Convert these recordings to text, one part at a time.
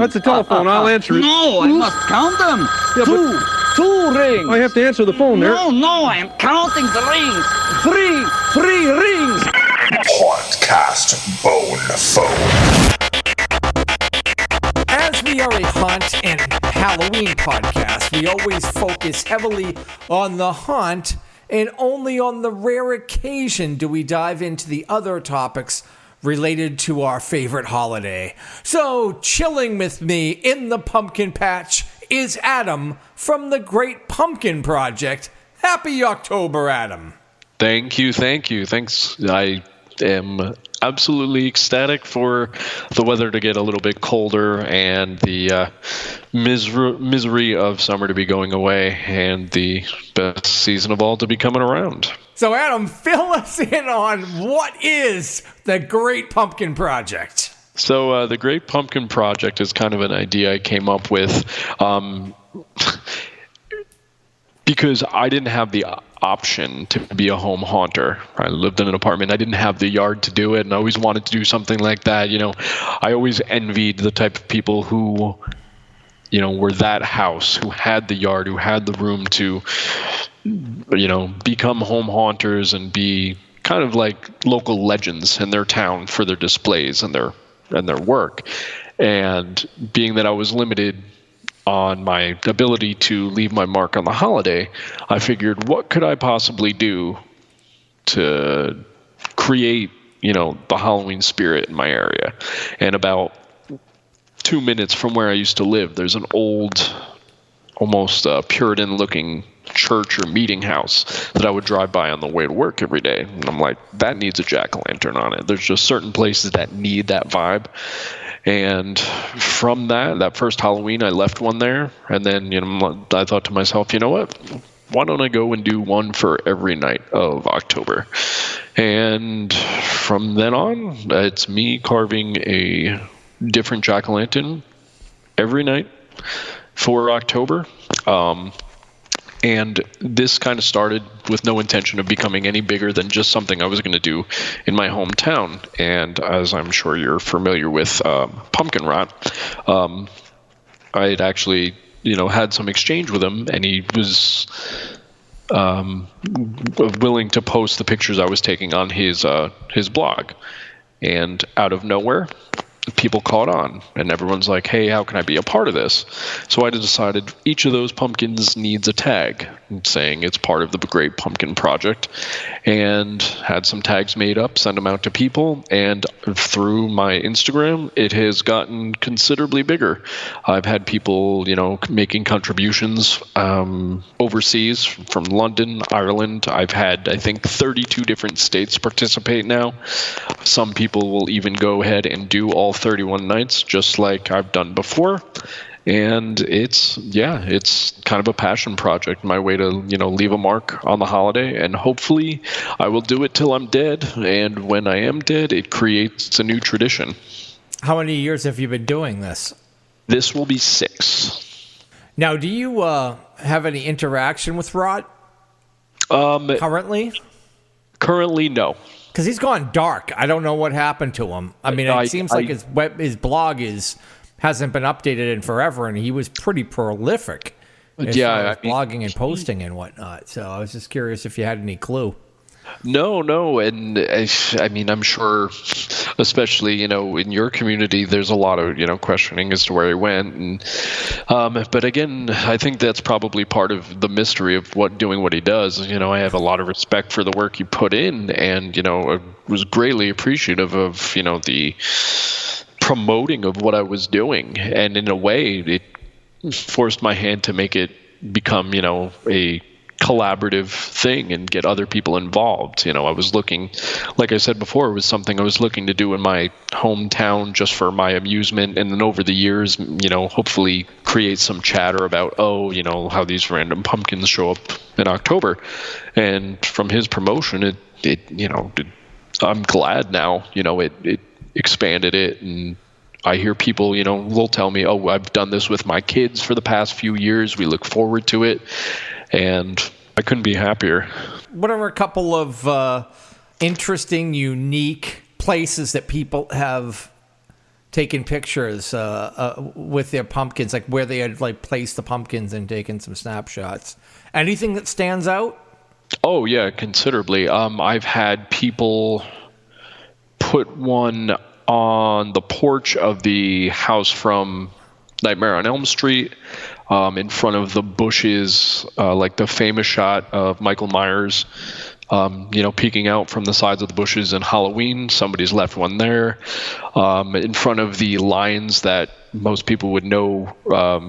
That's the telephone. I'll answer it. No, I must count them. Yeah, Two rings. I have to answer the phone there. No, I am counting the rings. Three rings. Podcast Bone Phone. As we are a haunt and Halloween podcast, we always focus heavily on the haunt, and only on the rare occasion do we dive into the other topics related to our favorite holiday. So, chilling with me in the pumpkin patch is Adam from the Great Pumpkin Project. Happy October, Adam. Thank you. Thanks. I am absolutely ecstatic for the weather to get a little bit colder and the misery of summer to be going away and the best season of all to be coming around. So, Adam, fill us in on what is the Great Pumpkin Project. So the Great Pumpkin Project is kind of an idea I came up with because I didn't have the option to be a home haunter. I lived in an apartment. I didn't have the yard to do it, and I always wanted to do something like that. You know, I always envied the type of people who, you know, were that house, who had the yard, who had the room to, you know, become home haunters and be kind of like local legends in their town for their displays and their work. And being that I was limited on my ability to leave my mark on the holiday, I figured, what could I possibly do to create, you know, the Halloween spirit in my area? And about 2 minutes from where I used to live, there's an old, almost Puritan-looking church or meeting house that I would drive by on the way to work every day. And I'm like, that needs a jack-o'-lantern on it. There's just certain places that need that vibe. And from that first Halloween, I left one there. And then, you know, I thought to myself, you know what? Why don't I go and do one for every night of October? And from then on, it's me carving a different jack-o'-lantern every night for October. And this kind of started with no intention of becoming any bigger than just something I was going to do in my hometown. And as I'm sure you're familiar with Pumpkin Rot, I had actually, you know, had some exchange with him, and he was willing to post the pictures I was taking on his blog. And out of nowhere, people caught on, and everyone's like, hey, how can I be a part of this? So I decided each of those pumpkins needs a tag saying it's part of the Great Pumpkin Project, and had some tags made up, sent them out to people, and through my Instagram, it has gotten considerably bigger. I've had people, you know, making contributions overseas from London, Ireland. I've had, I think, 32 different states participate now. Some people will even go ahead and do all 31 nights, just like I've done before. And it's kind of a passion project, my way to, you know, leave a mark on the holiday. And hopefully I will do it till I'm dead. And when I am dead, it creates a new tradition. How many years have you been doing this? This will be 6. Now, do you have any interaction with Rod currently? Currently, no. Because he's gone dark. I don't know what happened to him. I mean, it seems like his blog hasn't been updated in forever, and he was pretty prolific as far as blogging and posting and whatnot. So I was just curious if you had any clue. No, and I mean, I'm sure, especially, you know, in your community, there's a lot of, you know, questioning as to where he went, and but again, I think that's probably part of the mystery of doing what he does. You know, I have a lot of respect for the work he put in, and, you know, I was greatly appreciative of, you know, the promoting of what I was doing, and in a way, it forced my hand to make it become, you know, a collaborative thing and get other people involved. You know, I was looking, like I said before, it was something I was looking to do in my hometown just for my amusement, and then over the years, you know, hopefully create some chatter about, oh, you know, how these random pumpkins show up in October. And from his promotion, I'm glad now, you know, it expanded it, and I hear people, you know, will tell me, oh, I've done this with my kids for the past few years. We look forward to it. And I couldn't be happier. What are a couple of interesting, unique places that people have taking pictures with their pumpkins, like where they had like placed the pumpkins and taken some snapshots. Anything that stands out? Oh yeah, considerably. I've had people put one on the porch of the house from Nightmare on Elm Street, in front of the bushes, like the famous shot of Michael Myers, peeking out from the sides of the bushes in Halloween. Somebody's left one there. In front of the lines that most people would know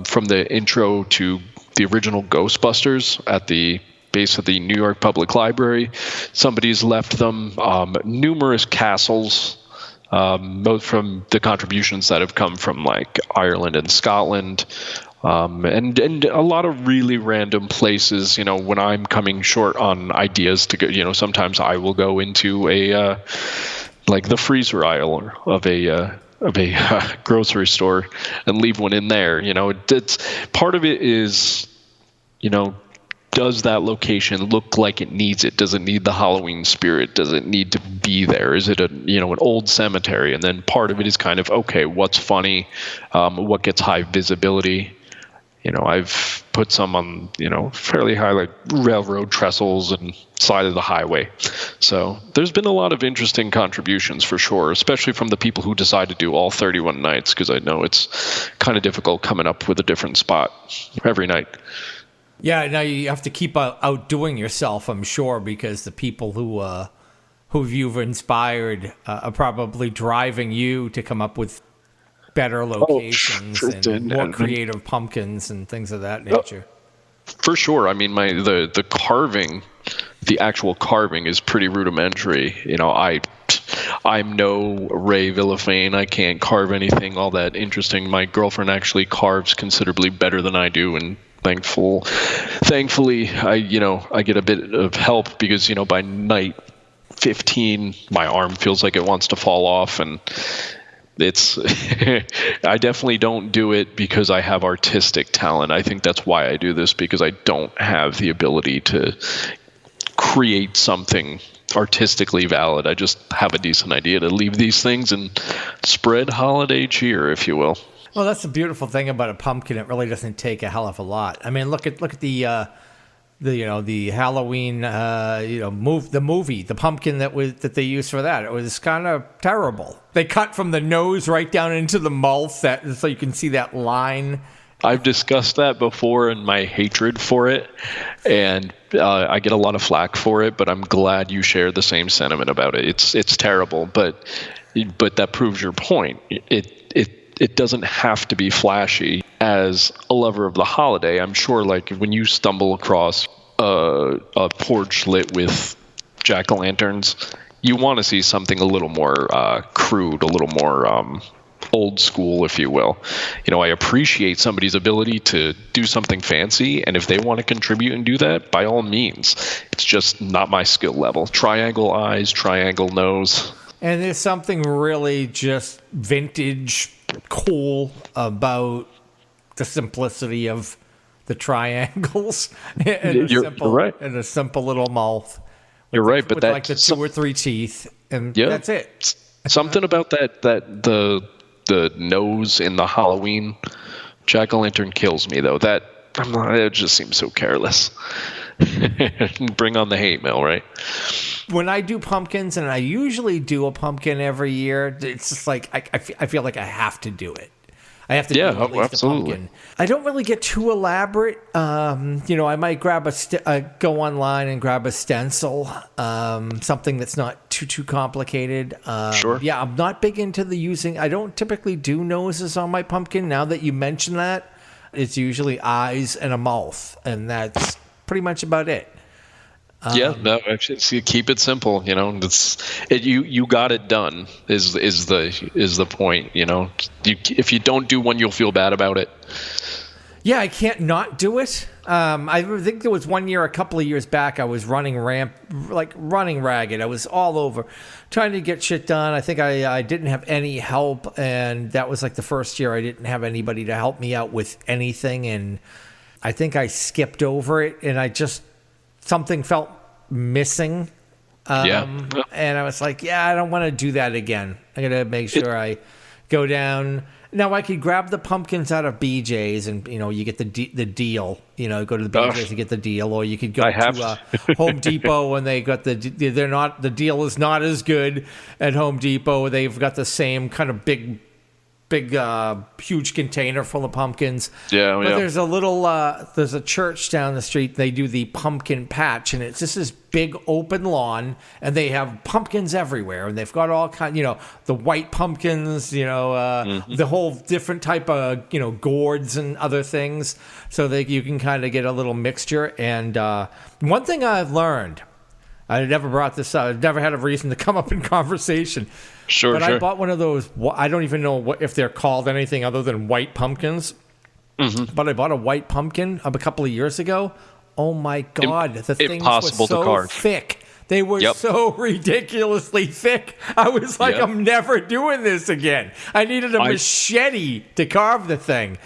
from the intro to the original Ghostbusters at the base of the New York Public Library. Somebody's left them. Numerous castles, both from the contributions that have come from like Ireland and Scotland, and a lot of really random places. When I'm coming short on ideas to go, sometimes I will go into a like the freezer aisle of a grocery store and leave one in there. It's part of it is, does that location look like it needs it? Does it need the Halloween spirit? Does it need to be there? Is it an old cemetery? And then part of it is kind of, okay, what's funny? What gets high visibility? I've put some on, fairly high, like railroad trestles and side of the highway. So there's been a lot of interesting contributions for sure, especially from the people who decide to do all 31 nights, because I know it's kind of difficult coming up with a different spot every night. Yeah, now you have to keep outdoing yourself, I'm sure, because the people who you've inspired are probably driving you to come up with better locations and more creative pumpkins and things of that nature. For sure. I mean, the carving, the actual carving is pretty rudimentary. I'm no Ray Villafane. I can't carve anything all that interesting. My girlfriend actually carves considerably better than I do, and thankfully, I get a bit of help because, by night 15, my arm feels like it wants to fall off, and it's I definitely don't do it because I have artistic talent. I think that's why I do this, because I don't have the ability to create something artistically valid. I just have a decent idea to leave these things and spread holiday cheer, if you will. Well, that's the beautiful thing about a pumpkin. It really doesn't take a hell of a lot. I mean, look at the Halloween the movie, the pumpkin that they used for that. It was kind of terrible. They cut from the nose right down into the mouth, so you can see that line. I've discussed that before and my hatred for it, and I get a lot of flack for it. But I'm glad you share the same sentiment about it. It's terrible, but that proves your point. It doesn't have to be flashy. As a lover of the holiday, I'm sure, like, when you stumble across a porch lit with jack-o'-lanterns, you want to see something a little more crude, a little more old school, if you will. I appreciate somebody's ability to do something fancy, and if they want to contribute and do that, by all means. It's just not my skill level. Triangle eyes, triangle nose. And there's something really just vintage cool about the simplicity of the triangles and You're right. And a simple little mouth. You're right, but that's like the 2 or 3 teeth, and that's it. Something about that the nose in the Halloween jack-o'-lantern kills me, though. It just seems so careless. Bring on the hate mail, right? When I do pumpkins, and I usually do a pumpkin every year, it's just like I feel like I have to do it. I have to do at least absolutely. a pumpkin. I don't really get too elaborate. I might grab go online and grab a stencil, something that's not too complicated. Sure. Yeah, I'm not big into I don't typically do noses on my pumpkin. Now that you mention that, it's usually eyes and a mouth, and that's pretty much about it. Actually, keep it simple. You got it done is the point. If you don't do one, you'll feel bad about it. Yeah, I can't not do it. I think there was one year, a couple of years back, I was running ragged. I was all over trying to get shit done. I think I didn't have any help, and that was like the first year I didn't have anybody to help me out with anything, and I think I skipped over it, and something felt missing. And I was like, I don't want to do that again. I got to make sure I go down. Now, I could grab the pumpkins out of BJ's and, you get the deal. Go to the BJ's and get the deal. Or you could go to Home Depot and they got the deal is not as good at Home Depot. They've got the same kind of big, huge container full of pumpkins. But there's there's a church down the street. They do the pumpkin patch, and it's just this big open lawn, and they have pumpkins everywhere, and they've got all kind, the white pumpkins, the whole different type of, gourds and other things, so that you can kind of get a little mixture. And one thing I've learned, I never brought this up. I've never had a reason to come up in conversation. But I bought one of those. I don't even know if they're called anything other than white pumpkins. Mm-hmm. But I bought a white pumpkin a couple of years ago. Oh my God, the things were so thick. They were so ridiculously thick. I was like, I'm never doing this again. I needed a machete to carve the thing.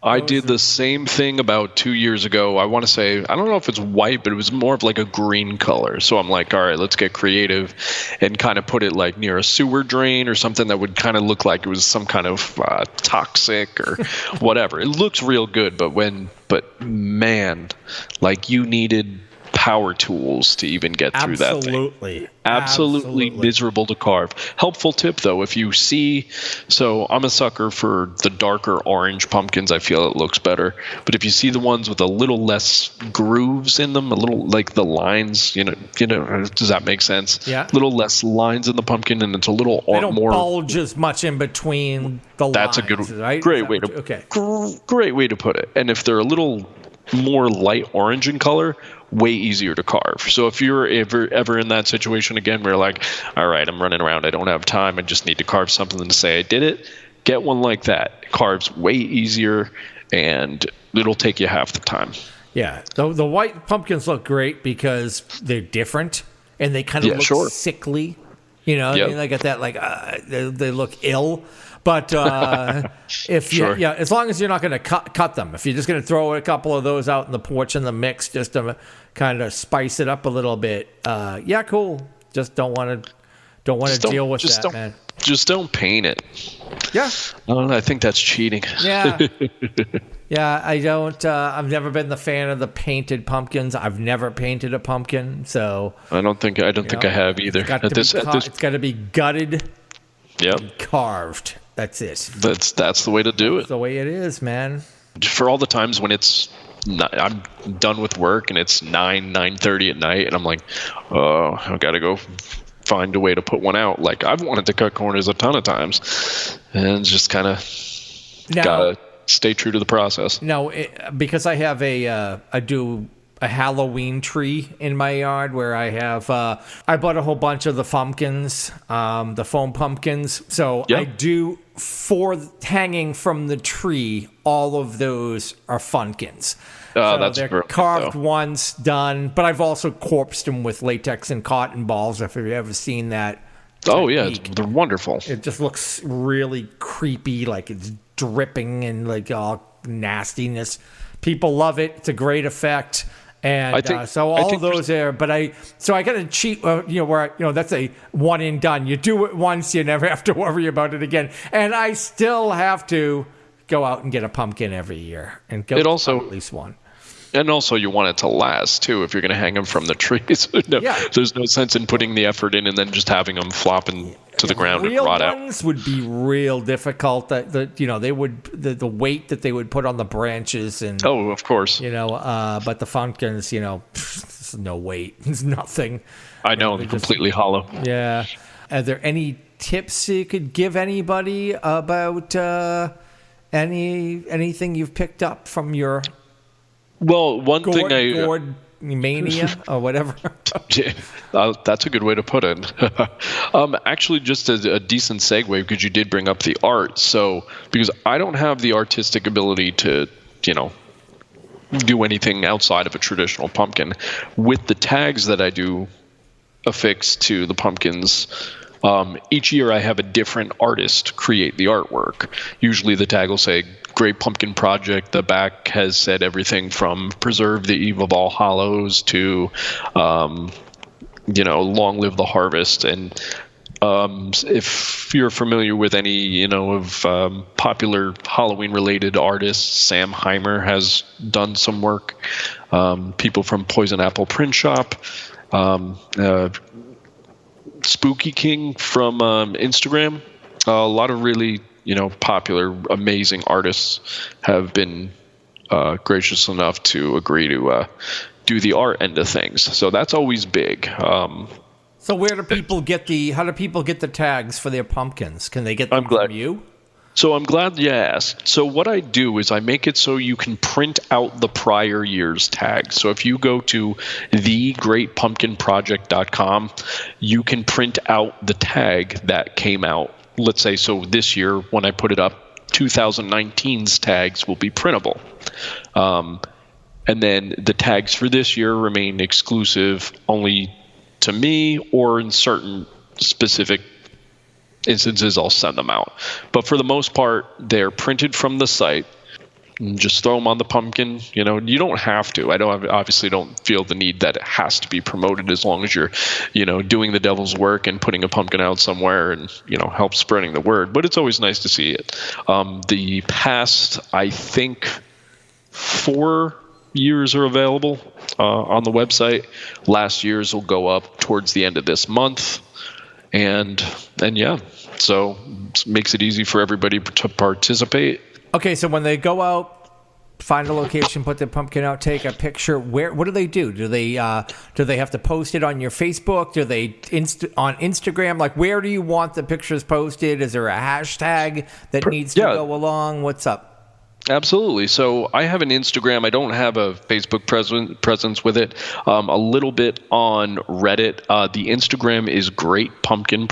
I did the same thing about 2 years ago. I want to say, I don't know if it's white, but it was more of like a green color. So I'm like, all right, let's get creative and kind of put it like near a sewer drain or something that would kind of look like it was some kind of toxic or whatever. It looks real good, but man, like you needed power tools to even get through that thing. Absolutely miserable to carve. Helpful tip though, if you see, so I'm a sucker for the darker orange pumpkins. I feel it looks better. But if you see the ones with a little less grooves in them, a little like the lines, does that make sense? Yeah. A little less lines in the pumpkin, and it's a little they don't more bulge as much in between the lines. That's a good, right? great way to put it. And if they're a little more light orange in color, way easier to carve. So if you're ever in that situation again where you're like, all right, I'm running around, I don't have time, I just need to carve something to say I did it, get one like that. It carves way easier and it'll take you half the time. Yeah, the white pumpkins look great because they're different and they kind of look sickly. I mean, they got that like they look ill. But if as long as you're not going to cut them, if you're just going to throw a couple of those out in the porch in the mix just to kind of spice it up a little bit, cool. Just don't want to deal with that, man. Just don't paint it. Yeah. I think that's cheating. Yeah. Yeah, I don't. I've never been the fan of the painted pumpkins. I've never painted a pumpkin, so I don't think I have either. It's got to be gutted. Yep. And carved. That's it. That's the way to do it. That's the way it is, man. For all the times when I'm done with work and it's 9:30 at night, and I'm like, oh, I gotta go find a way to put one out. Like I've wanted to cut corners a ton of times, and just kind of gotta stay true to the process. No, because I have I do a Halloween tree in my yard where I have I bought a whole bunch of the pumpkins, the foam pumpkins. So I do, for hanging from the tree, all of those are Funkins. So that's they're carved once, done. But I've also corpsed them with latex and cotton balls, if you've ever seen that. Oh, yeah, they're wonderful. It just looks really creepy, like it's dripping and like all nastiness. People love it. It's a great effect. And so all of those there, but I got to cheat, where, that's a one and done. You do it once, you never have to worry about it again. And I still have to go out and get a pumpkin every year and go at least one. And also you want it to last too, if you're going to hang them from the trees. There's no sense in putting the effort in and then just having them flopping to the ground and rot out. Real ones would be real difficult. They would the weight that they would put on the branches and of course. But the pumpkins, there's no weight. It's nothing. I know, they're completely hollow. Yeah. Are there any tips you could give anybody about anything you've picked up from your gourd mania or whatever? That's a good way to put it. Actually, just a decent segue, because you did bring up the art. So, because I don't have the artistic ability to, do anything outside of a traditional pumpkin, with the tags that I do affix to the pumpkins, each year I have a different artist create the artwork. Usually the tag will say Great Pumpkin Project. The back has said everything from Preserve the Eve of All Hallows to, Long Live the Harvest. And If you're familiar with any, of popular Halloween-related artists, Sam Heimer has done some work. People from Poison Apple Print Shop, Spooky King from Instagram. A lot of really, popular, amazing artists have been gracious enough to agree to do the art end of things. So that's always big. So how do people get the tags for their pumpkins? Can they get them from you? So I'm glad you asked. So what I do is I make it so you can print out the prior year's tags. So if you go to thegreatpumpkinproject.com, you can print out the tag that came out. Let's say, so this year when I put it up, 2019's tags will be printable. And then the tags for this year remain exclusive only to me, or in certain specific instances, I'll send them out. But for the most part, they're printed from the site. And just throw them on the pumpkin. You don't have to. Obviously don't feel the need that it has to be promoted, as long as you're, doing the devil's work and putting a pumpkin out somewhere and, help spreading the word. But it's always nice to see it. The past, I think, 4 years are available on the website. Last year's will go up towards the end of this month. And yeah, so it makes it easy for everybody to participate. Okay, so when they go out, find a location, put their pumpkin out, take a picture, what do they do? Do they have to post it on your Facebook? Do they on Instagram? Like, where do you want the pictures posted? Is there a hashtag that needs to go along? What's up? Absolutely. So I have an Instagram. I don't have a Facebook presence with it. A little bit on Reddit. The Instagram is at Great Pumpkin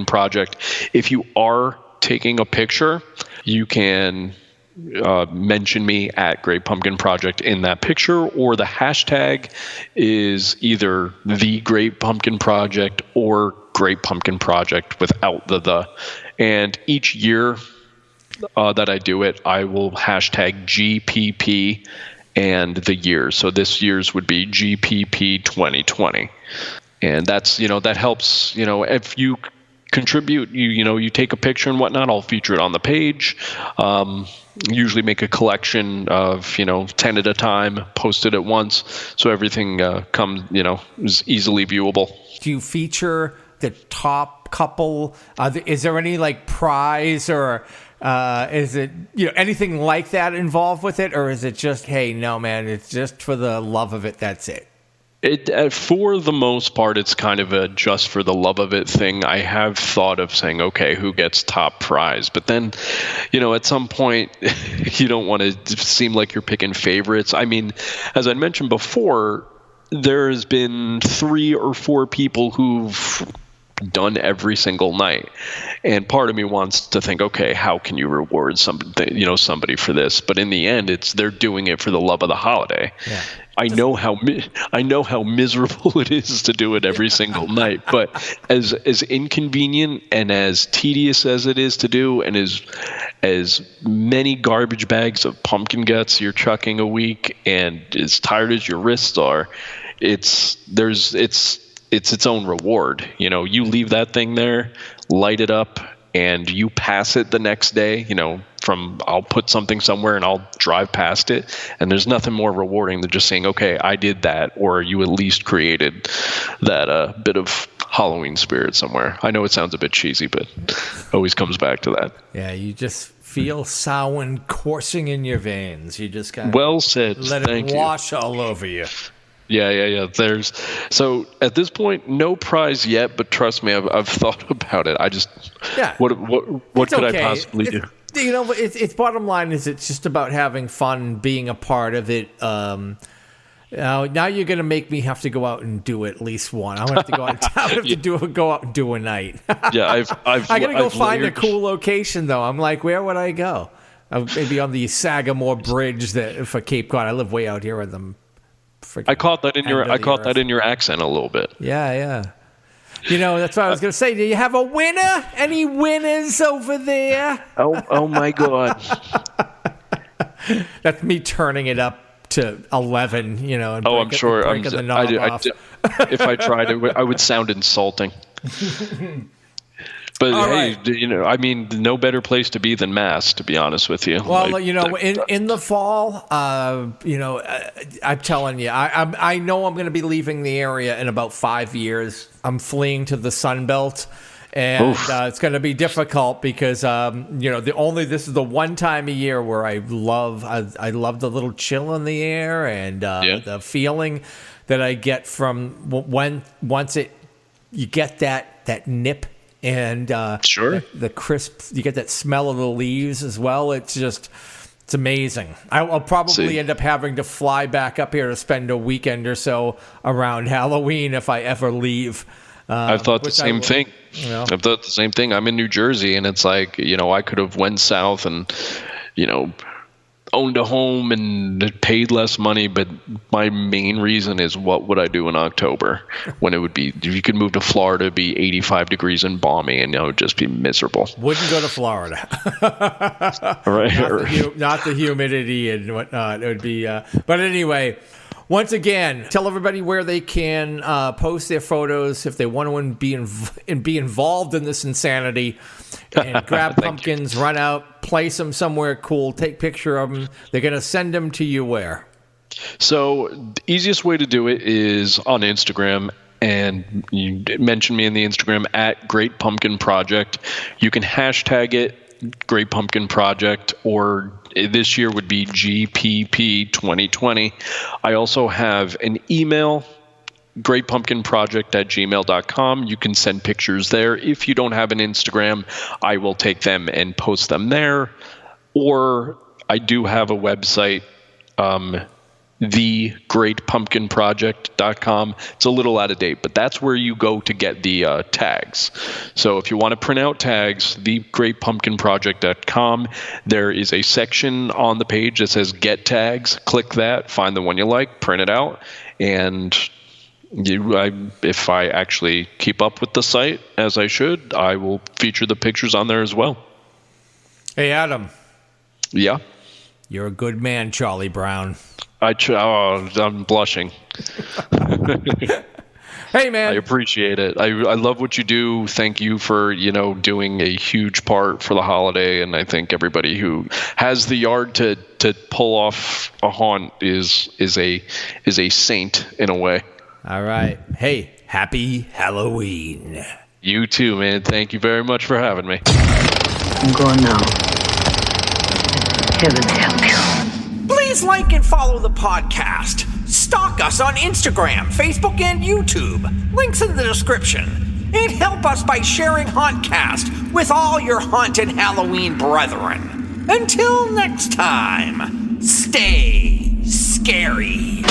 Project. If you are taking a picture, you can mention me at Great Pumpkin Project in that picture, or the hashtag is either the Great Pumpkin Project or Great Pumpkin Project without the. And each year that I do it, I will hashtag GPP and the year. So this year's would be GPP 2020. And that's, that helps, if you contribute, you take a picture and whatnot, I'll feature it on the page. Usually make a collection of, 10 at a time, post it at once. So everything comes, is easily viewable. Do you feature the top couple? Is there any prize, or is it anything like that involved with it, or is it just, hey, no man, it's just for the love of it, that's it? It for the most part, it's kind of a just for the love of it thing. I have thought of saying, okay, who gets top prize? But then, at some point, you don't want to seem like you're picking favorites. I mean, as I mentioned before, there's been 3 or 4 people who've done every single night, and part of me wants to think, okay, how can you reward somebody for this? But in the end, they're doing it for the love of the holiday. Yeah. I know how miserable it is to do it every single night, but as inconvenient and as tedious as it is to do, and as many garbage bags of pumpkin guts you're chucking a week, and as tired as your wrists are, it's its own reward. You leave that thing there, light it up, and you pass it the next day, I'll put something somewhere and I'll drive past it, and there's nothing more rewarding than just saying, okay, I did that, or you at least created that bit of Halloween spirit somewhere. I know it sounds a bit cheesy, but always comes back to that. Yeah, you just feel Samhain coursing in your veins. You just got well said. Let it wash all over you. Yeah. So at this point, no prize yet, but trust me, I've thought about it. What could I possibly do? It's bottom line is it's just about having fun, being a part of it. Now you're gonna make me have to go out and do at least one. I'm gonna have to go out. Go out and do a night. Yeah, I gotta go find a cool location though. I'm like, where would I go? Maybe on the Sagamore Bridge for Cape Cod. I live way out here on the. I caught that in your accent a little bit. Yeah. That's what I was going to say. Do you have a winner? Any winners over there? Oh my God. That's me turning it up to 11, and I'm sure. breaking the knob off. If I tried it, I would sound insulting. But All hey, right. you know, I mean, no better place to be than Mass, to be honest with you. Well, Like, you know, in the fall, you know, I'm telling you, I know I'm going to be leaving the area in about 5 years. I'm fleeing to the Sun Belt, and it's going to be difficult because you know, this is the one time a year where I love the little chill in the air and the feeling that I get from once you get that nip. And Sure. the crisp, you get that smell of the leaves as well. It's amazing. I'll probably end up having to fly back up here to spend a weekend or so around Halloween if I ever leave. I've thought the same thing. You know? I've thought the same thing. I'm in New Jersey, and it's like, you know, I could have went south and, you know, owned a home and paid less money, but my main reason is what would I do in October when it would be, if you could move to Florida, it'd be 85 degrees and balmy, and I would just be miserable. Wouldn't go to Florida. Right. Not the humidity and whatnot. It would be, but anyway, once again, tell everybody where they can post their photos if they want to be involved in this insanity. And grab pumpkins, run out, place them somewhere cool, take picture of them. They're going to send them to you where? So the easiest way to do it is on Instagram, and you mention me in the Instagram at Great Pumpkin Project. You can hashtag it Great Pumpkin Project, or this year would be GPP 2020. I also have an email, greatpumpkinproject@gmail.com. You can send pictures there. If you don't have an Instagram, I will take them and post them there. Or I do have a website, thegreatpumpkinproject.com. It's a little out of date, but that's where you go to get the tags. So if you want to print out tags, thegreatpumpkinproject.com, there is a section on the page that says Get Tags. Click that, find the one you like, print it out, and if I actually keep up with the site as I should, I will feature the pictures on there as well. Hey, Adam. Yeah. You're a good man, Charlie Brown. I'm blushing. Hey, man. I appreciate it. I love what you do. Thank you for, you know, doing a huge part for the holiday. And I think everybody who has the yard to pull off a haunt is a saint in a way. All right. Hey, happy Halloween. You too, man. Thank you very much for having me. I'm going now. Heaven help you. Please like and follow the podcast. Stalk us on Instagram, Facebook, and YouTube. Links in the description. And help us by sharing Hauntcast with all your haunted Halloween brethren. Until next time, stay scary.